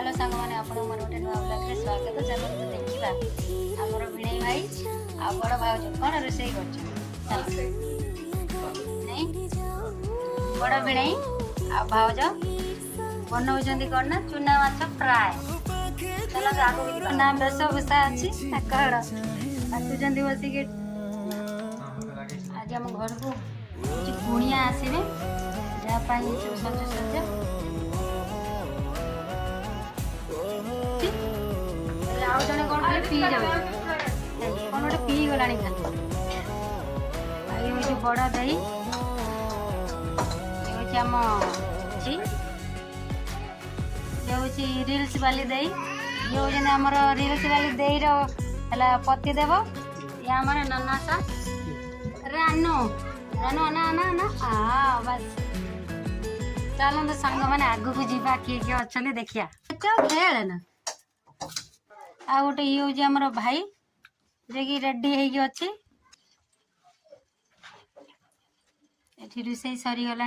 Hello सांग मैंने आप गोटे नुआ ब्लॉग रे स्वागत। चलते देखा आमर भिणई भाई आ बड़ भाज कौन रोसे नहीं बड़ भिणई आ भाज बनाऊँ कौन ना चुना माछ फ्राए। चलो आगे ना बेस भूषा अच्छी कड़ आसुँच बसिक आज आम घर को कुणिया आसवे जहाँपाई सब सजसज्जा आउ जड़े कौन पी जाए कौन गोटे पी गला ये बड़ दही ये आम ये रिल्स वाली दही ये हूँ आमर रिल्स वाली दही रा पति देव ये आम ननासा रानू रानू आना आना आना बस चलो सांग मैंने आग को जा किए किए अच्छा देखिया खेल ना आ गोटे ये हूँ आमर भाई जे कि रेडी होगी ये रोषे सरीगला।